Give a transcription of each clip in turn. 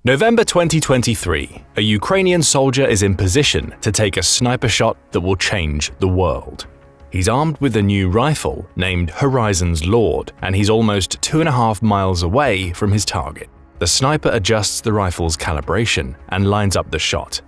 November 2023, a Ukrainian soldier is in position to take a sniper shot that will change the world. He's armed with a new rifle named Horizon's Lord, and he's almost 2.5 miles away from his target. The sniper adjusts the rifle's calibration and lines up the shot.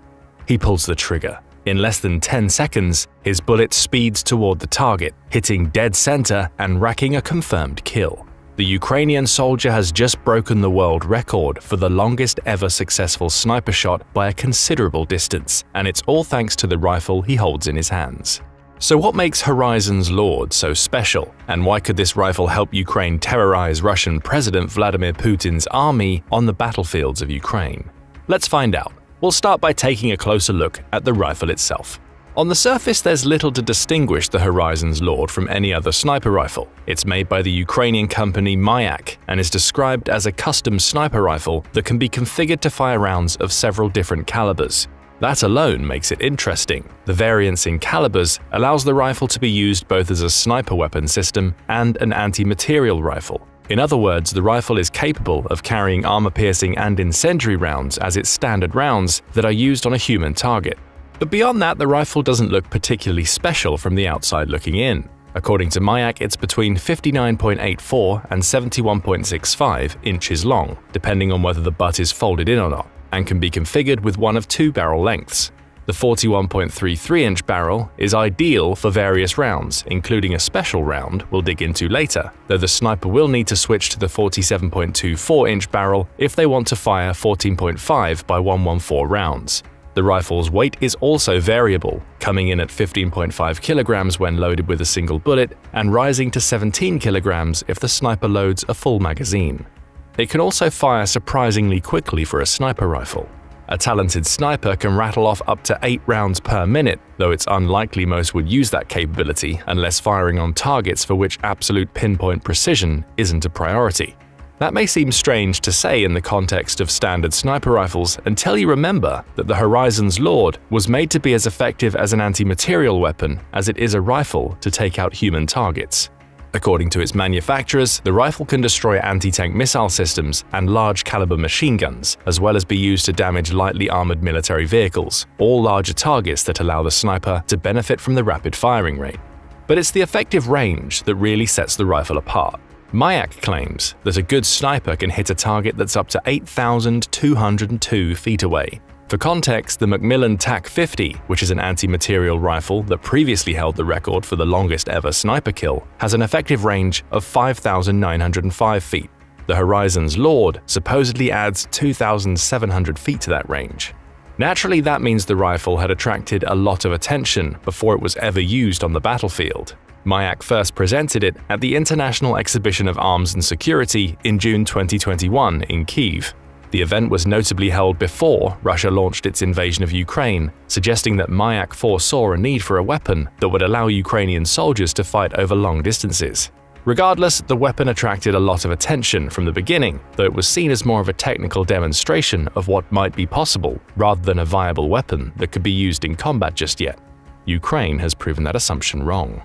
He pulls the trigger. In less than 10 seconds, his bullet speeds toward the target, hitting dead center and racking a confirmed kill. The Ukrainian soldier has just broken the world record for the longest ever successful sniper shot by a considerable distance, and it's all thanks to the rifle he holds in his hands. So what makes Horizon's Lord so special, and why could this rifle help Ukraine terrorize Russian President Vladimir Putin's army on the battlefields of Ukraine? Let's find out. We'll start by taking a closer look at the rifle itself. On the surface, there's little to distinguish the Horizon's Lord from any other sniper rifle. It's made by the Ukrainian company Mayak and is described as a custom sniper rifle that can be configured to fire rounds of several different calibers. That alone makes it interesting. The variance in calibers allows the rifle to be used both as a sniper weapon system and an anti-material rifle. In other words, the rifle is capable of carrying armor-piercing and incendiary rounds as its standard rounds that are used on a human target. But beyond that, the rifle doesn't look particularly special from the outside looking in. According to Mayak, it's between 59.84 and 71.65 inches long, depending on whether the butt is folded in or not, and can be configured with one of two barrel lengths. The 41.33-inch barrel is ideal for various rounds, including a special round we'll dig into later, though the sniper will need to switch to the 47.24-inch barrel if they want to fire 14.5 by 114 rounds. The rifle's weight is also variable, coming in at 15.5 kilograms when loaded with a single bullet and rising to 17 kilograms if the sniper loads a full magazine. It can also fire surprisingly quickly for a sniper rifle. A talented sniper can rattle off up to 8 rounds per minute, though it's unlikely most would use that capability unless firing on targets for which absolute pinpoint precision isn't a priority. That may seem strange to say in the context of standard sniper rifles until you remember that the Horizon's Lord was made to be as effective as an anti-material weapon as it is a rifle to take out human targets. According to its manufacturers, the rifle can destroy anti-tank missile systems and large-caliber machine guns, as well as be used to damage lightly armored military vehicles, all larger targets that allow the sniper to benefit from the rapid firing rate. But it's the effective range that really sets the rifle apart. Mayak claims that a good sniper can hit a target that's up to 8,202 feet away. For context, the Macmillan TAC-50, which is an anti-material rifle that previously held the record for the longest ever sniper kill, has an effective range of 5,905 feet. The Horizon's Lord supposedly adds 2,700 feet to that range. Naturally, that means the rifle had attracted a lot of attention before it was ever used on the battlefield. Mayak first presented it at the International Exhibition of Arms and Security in June 2021 in Kyiv. The event was notably held before Russia launched its invasion of Ukraine, suggesting that Mayak foresaw a need for a weapon that would allow Ukrainian soldiers to fight over long distances. Regardless, the weapon attracted a lot of attention from the beginning, though it was seen as more of a technical demonstration of what might be possible, rather than a viable weapon that could be used in combat just yet. Ukraine has proven that assumption wrong.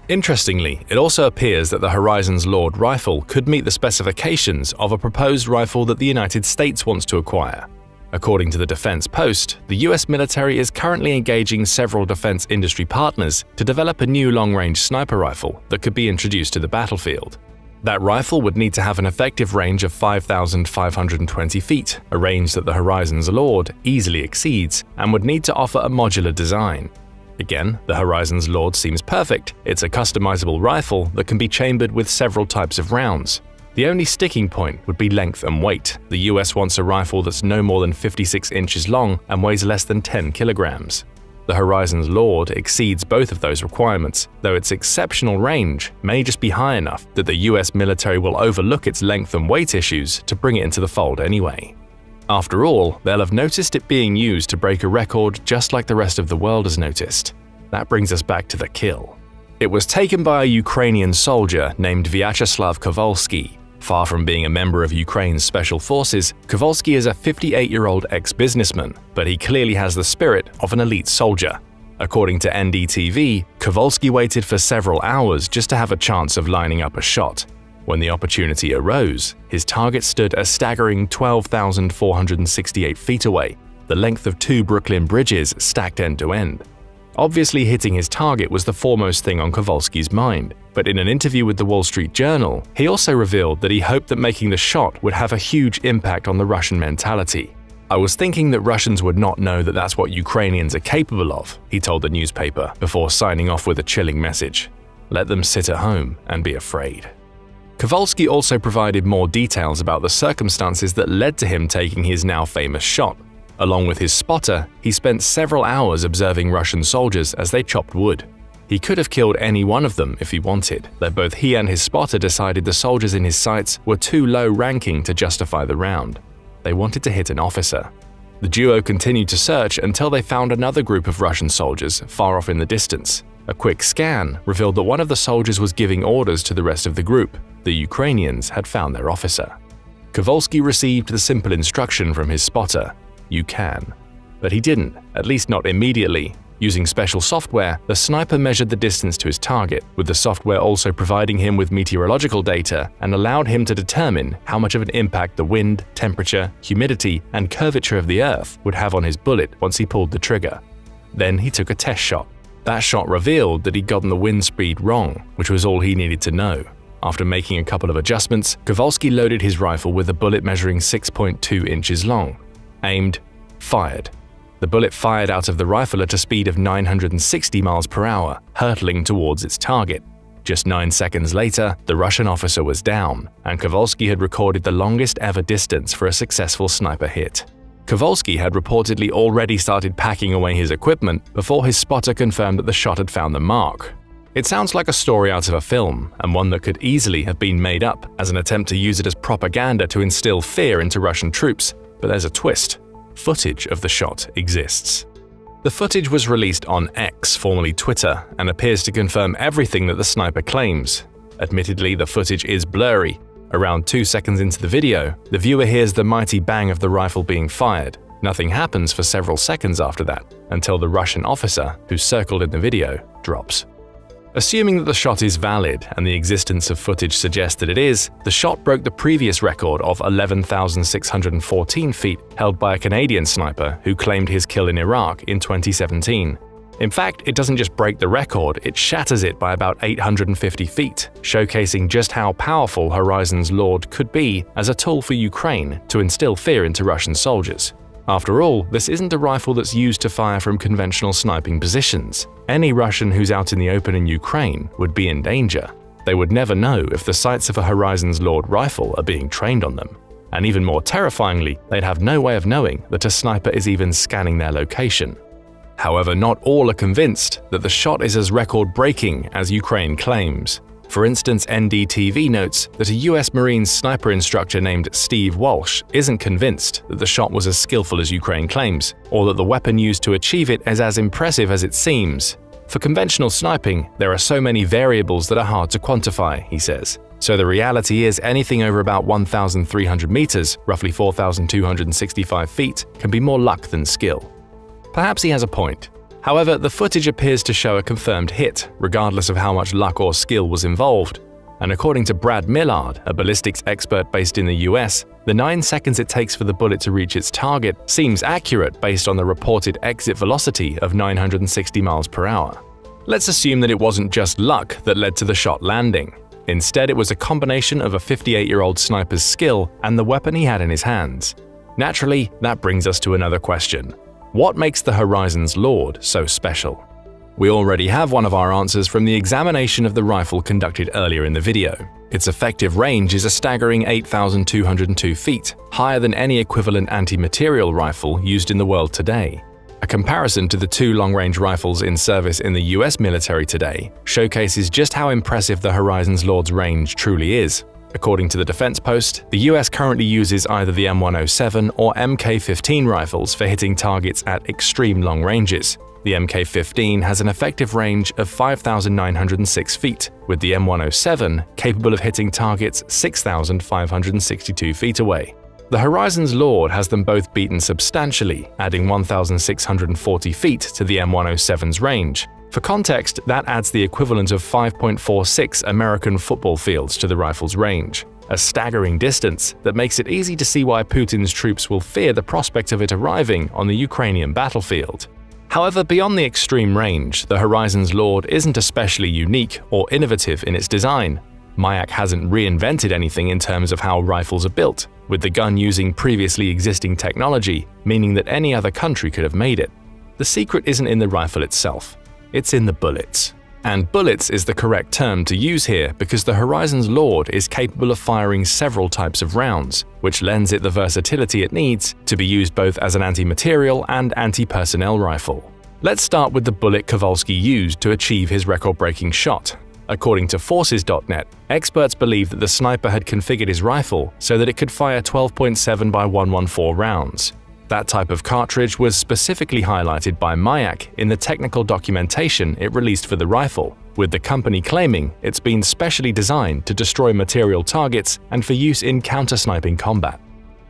Interestingly, it also appears that the Horizon's Lord rifle could meet the specifications of a proposed rifle that the United States wants to acquire. According to the Defense Post, the US military is currently engaging several defense industry partners to develop a new long-range sniper rifle that could be introduced to the battlefield. That rifle would need to have an effective range of 5,520 feet, a range that the Horizon's Lord easily exceeds, and would need to offer a modular design. Again, the Horizon's Lord seems perfect. It's a customizable rifle that can be chambered with several types of rounds. The only sticking point would be length and weight. The US wants a rifle that's no more than 56 inches long and weighs less than 10 kilograms. The Horizon's Lord exceeds both of those requirements, though its exceptional range may just be high enough that the US military will overlook its length and weight issues to bring it into the fold anyway. After all, they'll have noticed it being used to break a record just like the rest of the world has noticed. That brings us back to the kill. It was taken by a Ukrainian soldier named Vyacheslav Kowalski. Far from being a member of Ukraine's special forces, Kowalski is a 58-year-old ex-businessman, but he clearly has the spirit of an elite soldier. According to NDTV, Kowalski waited for several hours just to have a chance of lining up a shot. When the opportunity arose, his target stood a staggering 12,468 feet away, the length of 2 Brooklyn bridges stacked end to end. Obviously, hitting his target was the foremost thing on Kowalski's mind, but in an interview with the Wall Street Journal, he also revealed that he hoped that making the shot would have a huge impact on the Russian mentality. "I was thinking that Russians would not know that that's what Ukrainians are capable of," he told the newspaper, before signing off with a chilling message. "Let them sit at home and be afraid." Kowalski also provided more details about the circumstances that led to him taking his now famous shot. Along with his spotter, he spent several hours observing Russian soldiers as they chopped wood. He could have killed any one of them if he wanted, though both he and his spotter decided the soldiers in his sights were too low-ranking to justify the round. They wanted to hit an officer. The duo continued to search until they found another group of Russian soldiers far off in the distance. A quick scan revealed that one of the soldiers was giving orders to the rest of the group. The Ukrainians had found their officer. Kowalski received the simple instruction from his spotter: "You can." But he didn't, at least not immediately. Using special software, the sniper measured the distance to his target, with the software also providing him with meteorological data and allowed him to determine how much of an impact the wind, temperature, humidity, and curvature of the Earth would have on his bullet once he pulled the trigger. Then he took a test shot. That shot revealed that he'd gotten the wind speed wrong, which was all he needed to know. After making a couple of adjustments, Kowalski loaded his rifle with a bullet measuring 6.2 inches long. Aimed, fired. The bullet fired out of the rifle at a speed of 960 miles per hour, hurtling towards its target. Just 9 seconds later, the Russian officer was down, and Kowalski had recorded the longest ever distance for a successful sniper hit. Kowalski had reportedly already started packing away his equipment before his spotter confirmed that the shot had found the mark. It sounds like a story out of a film, and one that could easily have been made up as an attempt to use it as propaganda to instill fear into Russian troops, but there's a twist. Footage of the shot exists. The footage was released on X, formerly Twitter, and appears to confirm everything that the sniper claims. Admittedly, the footage is blurry. Around 2 seconds into the video, the viewer hears the mighty bang of the rifle being fired. Nothing happens for several seconds after that, until the Russian officer, who's circled in the video, drops. Assuming that the shot is valid and the existence of footage suggests that it is, the shot broke the previous record of 11,614 feet held by a Canadian sniper who claimed his kill in Iraq in 2017. In fact, it doesn't just break the record, it shatters it by about 850 feet, showcasing just how powerful Horizon's Lord could be as a tool for Ukraine to instill fear into Russian soldiers. After all, this isn't a rifle that's used to fire from conventional sniping positions. Any Russian who's out in the open in Ukraine would be in danger. They would never know if the sights of a Horizon's Lord rifle are being trained on them. And even more terrifyingly, they'd have no way of knowing that a sniper is even scanning their location. However, not all are convinced that the shot is as record-breaking as Ukraine claims. For instance, NDTV notes that a US Marines sniper instructor named Steve Walsh isn't convinced that the shot was as skillful as Ukraine claims, or that the weapon used to achieve it is as impressive as it seems. For conventional sniping, there are so many variables that are hard to quantify, he says. So the reality is anything over about 1,300 meters, roughly 4,265 feet, can be more luck than skill. Perhaps he has a point. However, the footage appears to show a confirmed hit, regardless of how much luck or skill was involved. And according to Brad Millard, a ballistics expert based in the US, the 9 seconds it takes for the bullet to reach its target seems accurate based on the reported exit velocity of 960 miles per hour. Let's assume that it wasn't just luck that led to the shot landing. Instead, it was a combination of a 58-year-old sniper's skill and the weapon he had in his hands. Naturally, that brings us to another question. What makes the Horizon's Lord so special? We already have one of our answers from the examination of the rifle conducted earlier in the video. Its effective range is a staggering 8,202 feet, higher than any equivalent anti-material rifle used in the world today. A comparison to the 2 long-range rifles in service in the US military today showcases just how impressive the Horizon's Lord's range truly is. According to the Defense Post, the US currently uses either the M107 or MK15 rifles for hitting targets at extreme long ranges. The MK15 has an effective range of 5,906 feet, with the M107 capable of hitting targets 6,562 feet away. The Horizon's Lord has them both beaten substantially, adding 1,640 feet to the M107's range. For context, that adds the equivalent of 5.46 American football fields to the rifle's range. A staggering distance that makes it easy to see why Putin's troops will fear the prospect of it arriving on the Ukrainian battlefield. However, beyond the extreme range, the Horizon's Lord isn't especially unique or innovative in its design. Mayak hasn't reinvented anything in terms of how rifles are built, with the gun using previously existing technology, meaning that any other country could have made it. The secret isn't in the rifle itself, it's in the bullets. And bullets is the correct term to use here because the Horizon's Lord is capable of firing several types of rounds, which lends it the versatility it needs to be used both as an anti-material and anti-personnel rifle. Let's start with the bullet Kowalski used to achieve his record-breaking shot. According to Forces.net, experts believe that the sniper had configured his rifle so that it could fire 12.7 by 114 rounds. That type of cartridge was specifically highlighted by Mayak in the technical documentation it released for the rifle, with the company claiming it's been specially designed to destroy material targets and for use in counter-sniping combat.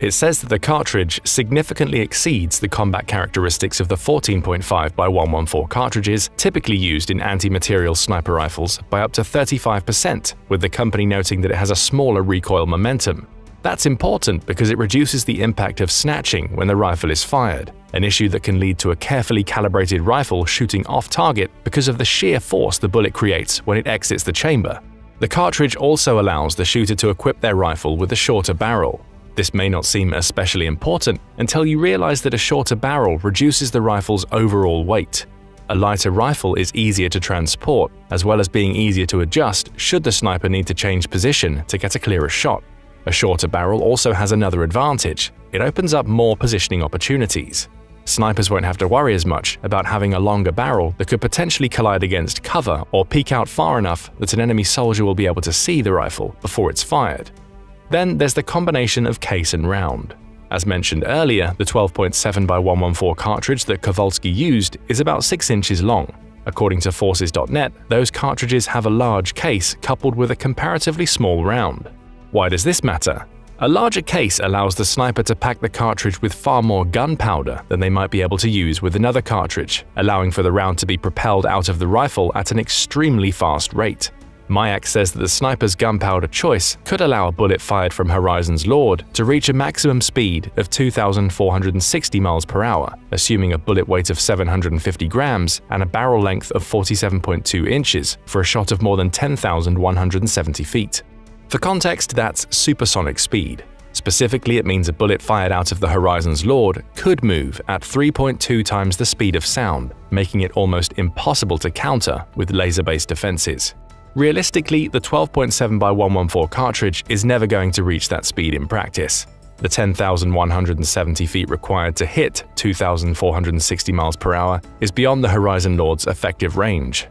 It says that the cartridge significantly exceeds the combat characteristics of the 14.5 by 114 cartridges typically used in anti-material sniper rifles by up to 35%, with the company noting that it has a smaller recoil momentum. That's important because it reduces the impact of snatching when the rifle is fired, an issue that can lead to a carefully calibrated rifle shooting off target because of the sheer force the bullet creates when it exits the chamber. The cartridge also allows the shooter to equip their rifle with a shorter barrel. This may not seem especially important until you realize that a shorter barrel reduces the rifle's overall weight. A lighter rifle is easier to transport, as well as being easier to adjust should the sniper need to change position to get a clearer shot. A shorter barrel also has another advantage. It opens up more positioning opportunities. Snipers won't have to worry as much about having a longer barrel that could potentially collide against cover or peek out far enough that an enemy soldier will be able to see the rifle before it's fired. Then there's the combination of case and round. As mentioned earlier, the 12.7 by 114 cartridge that Kowalski used is about 6 inches long. According to Forces.net, those cartridges have a large case coupled with a comparatively small round. Why does this matter? A larger case allows the sniper to pack the cartridge with far more gunpowder than they might be able to use with another cartridge, allowing for the round to be propelled out of the rifle at an extremely fast rate. Mayak says that the sniper's gunpowder choice could allow a bullet fired from Horizon's Lord to reach a maximum speed of 2,460 miles per hour, assuming a bullet weight of 750 grams and a barrel length of 47.2 inches for a shot of more than 10,170 feet. For context, that's supersonic speed. Specifically, it means a bullet fired out of the Horizon's Lord could move at 3.2 times the speed of sound, making it almost impossible to counter with laser-based defenses. Realistically, the 12.7 by 114 cartridge is never going to reach that speed in practice. The 10,170 feet required to hit 2,460 miles per hour is beyond the Horizon Lord's effective range.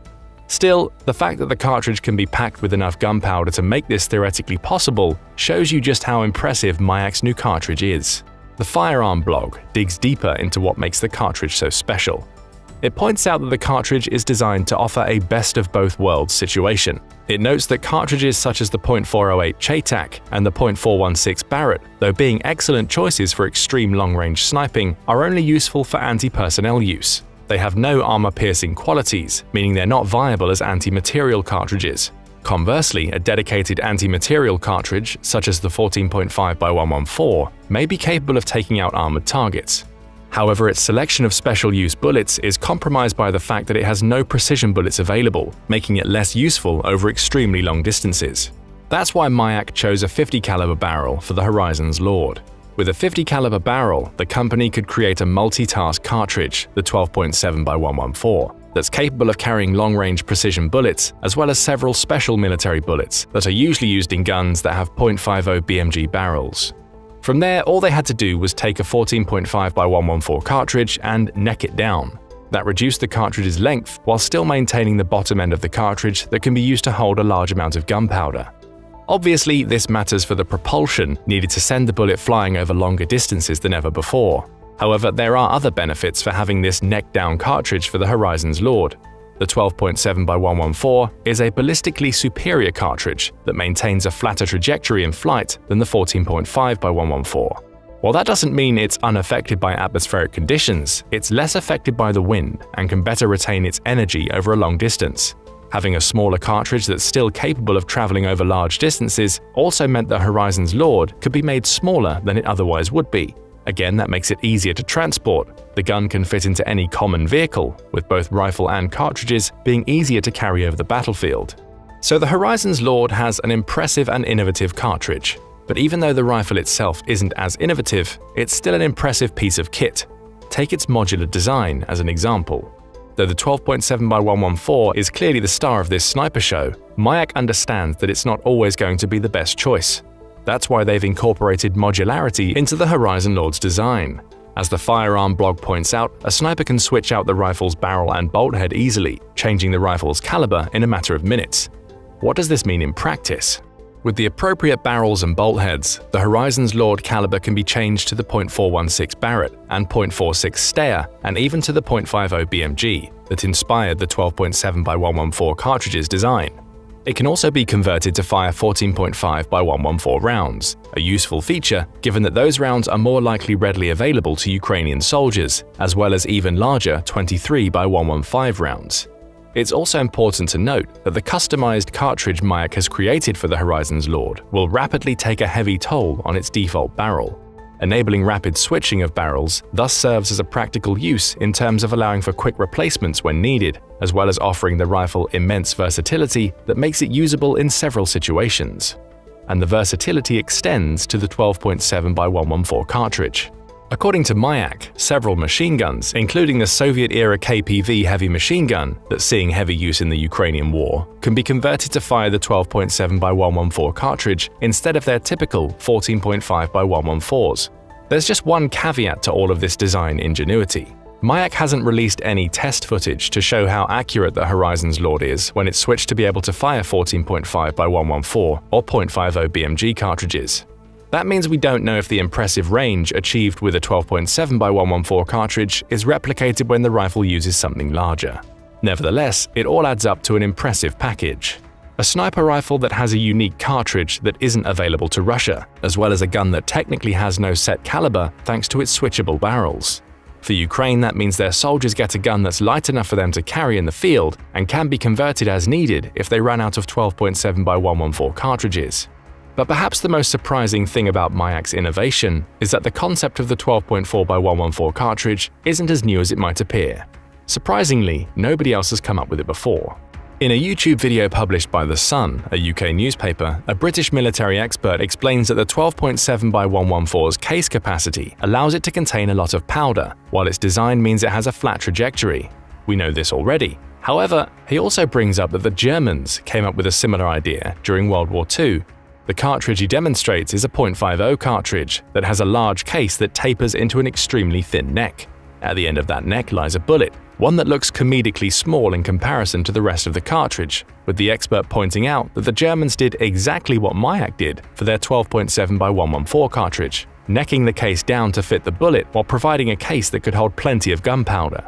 Still, the fact that the cartridge can be packed with enough gunpowder to make this theoretically possible shows you just how impressive Mayak's new cartridge is. The Firearm blog digs deeper into what makes the cartridge so special. It points out that the cartridge is designed to offer a best-of-both-worlds situation. It notes that cartridges such as the .408 Chaitak and the .416 Barrett, though being excellent choices for extreme long-range sniping, are only useful for anti-personnel use. They have no armor-piercing qualities, meaning they're not viable as anti-material cartridges. Conversely, a dedicated anti-material cartridge, such as the 14.5 by 114, may be capable of taking out armored targets. However, its selection of special-use bullets is compromised by the fact that it has no precision bullets available, making it less useful over extremely long distances. That's why Mayak chose a 50 caliber barrel for the Horizon's Lord. With a 50 caliber barrel, the company could create a multitask cartridge, the 12.7 by 114, that's capable of carrying long-range precision bullets, as well as several special military bullets that are usually used in guns that have .50 BMG barrels. From there, all they had to do was take a 14.5 by 114 cartridge and neck it down. That reduced the cartridge's length while still maintaining the bottom end of the cartridge that can be used to hold a large amount of gunpowder. Obviously, this matters for the propulsion needed to send the bullet flying over longer distances than ever before. However, there are other benefits for having this neck-down cartridge for the Horizon's Lord. The 12.7 by 114 is a ballistically superior cartridge that maintains a flatter trajectory in flight than the 14.5 by 114. While that doesn't mean it's unaffected by atmospheric conditions, it's less affected by the wind and can better retain its energy over a long distance. Having a smaller cartridge that's still capable of traveling over large distances also meant that Horizon's Lord could be made smaller than it otherwise would be. Again, that makes it easier to transport. The gun can fit into any common vehicle, with both rifle and cartridges being easier to carry over the battlefield. So the Horizon's Lord has an impressive and innovative cartridge. But even though the rifle itself isn't as innovative, it's still an impressive piece of kit. Take its modular design as an example. Though the 12.7x114 is clearly the star of this sniper show, Mayak understands that it's not always going to be the best choice. That's why they've incorporated modularity into the Horizon Lord's design. As the firearm blog points out, a sniper can switch out the rifle's barrel and bolt head easily, changing the rifle's caliber in a matter of minutes. What does this mean in practice? With the appropriate barrels and bolt heads, the Horizon's Lord caliber can be changed to the .416 Barrett and .46 Steyr, and even to the .50 BMG that inspired the 12.7x114 cartridge's design. It can also be converted to fire 14.5x114 rounds, a useful feature given that those rounds are more likely readily available to Ukrainian soldiers, as well as even larger 23x115 rounds. It's also important to note that the customized cartridge Mayak has created for the Horizon's Lord will rapidly take a heavy toll on its default barrel. Enabling rapid switching of barrels thus serves as a practical use in terms of allowing for quick replacements when needed, as well as offering the rifle immense versatility that makes it usable in several situations. And the versatility extends to the 12.7x114 cartridge. According to Mayak, several machine guns, including the Soviet-era KPV heavy machine gun that's seeing heavy use in the Ukrainian war, can be converted to fire the 12.7x114 cartridge instead of their typical 14.5x114s. There's just one caveat to all of this design ingenuity. Mayak hasn't released any test footage to show how accurate the Horizon's Lord is when it's switched to be able to fire 14.5x114 or .50 BMG cartridges. That means we don't know if the impressive range achieved with a 12.7x114 cartridge is replicated when the rifle uses something larger. Nevertheless, it all adds up to an impressive package. A sniper rifle that has a unique cartridge that isn't available to Russia, as well as a gun that technically has no set caliber thanks to its switchable barrels. For Ukraine, that means their soldiers get a gun that's light enough for them to carry in the field and can be converted as needed if they run out of 12.7x114 cartridges. But perhaps the most surprising thing about Mayak's innovation is that the concept of the 12.4x114 cartridge isn't as new as it might appear. Surprisingly, nobody else has come up with it before. In a YouTube video published by The Sun, a UK newspaper, a British military expert explains that the 12.7x114's case capacity allows it to contain a lot of powder, while its design means it has a flat trajectory. We know this already. However, he also brings up that the Germans came up with a similar idea during World War II. The cartridge he demonstrates is a .50 cartridge that has a large case that tapers into an extremely thin neck. At the end of that neck lies a bullet, one that looks comedically small in comparison to the rest of the cartridge, with the expert pointing out that the Germans did exactly what Mayak did for their 12.7x114 cartridge, necking the case down to fit the bullet while providing a case that could hold plenty of gunpowder.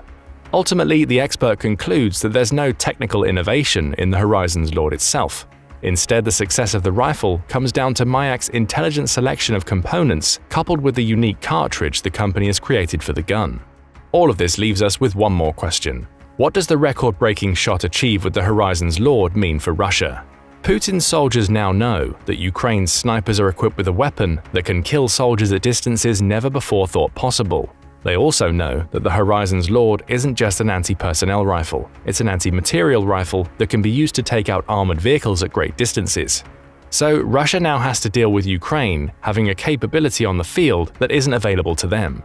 Ultimately, the expert concludes that there's no technical innovation in the Horizon's Lord itself. Instead, the success of the rifle comes down to Mayak's intelligent selection of components coupled with the unique cartridge the company has created for the gun. All of this leaves us with one more question. What does the record-breaking shot achieved with the Horizon's Lord mean for Russia? Putin's soldiers now know that Ukraine's snipers are equipped with a weapon that can kill soldiers at distances never before thought possible. They also know that the Horizon's Lord isn't just an anti-personnel rifle, it's an anti-material rifle that can be used to take out armored vehicles at great distances. So Russia now has to deal with Ukraine having a capability on the field that isn't available to them.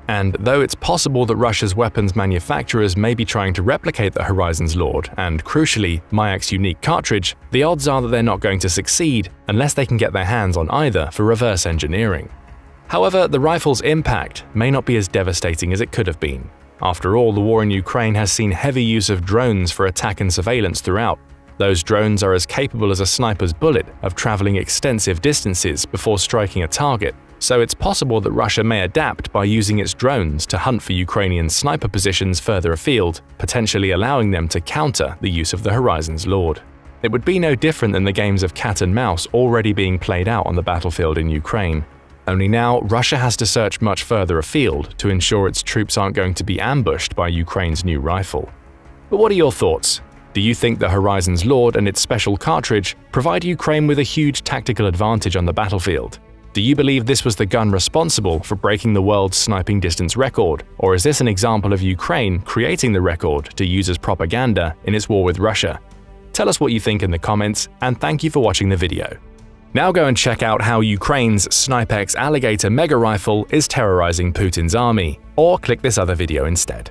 And though it's possible that Russia's weapons manufacturers may be trying to replicate the Horizon's Lord and, crucially, Mayak's unique cartridge, the odds are that they're not going to succeed unless they can get their hands on either for reverse engineering. However, the rifle's impact may not be as devastating as it could have been. After all, the war in Ukraine has seen heavy use of drones for attack and surveillance throughout. Those drones are as capable as a sniper's bullet of traveling extensive distances before striking a target, so it's possible that Russia may adapt by using its drones to hunt for Ukrainian sniper positions further afield, potentially allowing them to counter the use of the Horizon's Lord. It would be no different than the games of cat and mouse already being played out on the battlefield in Ukraine. Only now, Russia has to search much further afield to ensure its troops aren't going to be ambushed by Ukraine's new rifle. But what are your thoughts? Do you think the Horizon's Lord and its special cartridge provide Ukraine with a huge tactical advantage on the battlefield? Do you believe this was the gun responsible for breaking the world's sniping distance record, or is this an example of Ukraine creating the record to use as propaganda in its war with Russia? Tell us what you think in the comments, and thank you for watching the video. Now go and check out how Ukraine's Snipex Alligator Mega Rifle is terrorizing Putin's army, or click this other video instead.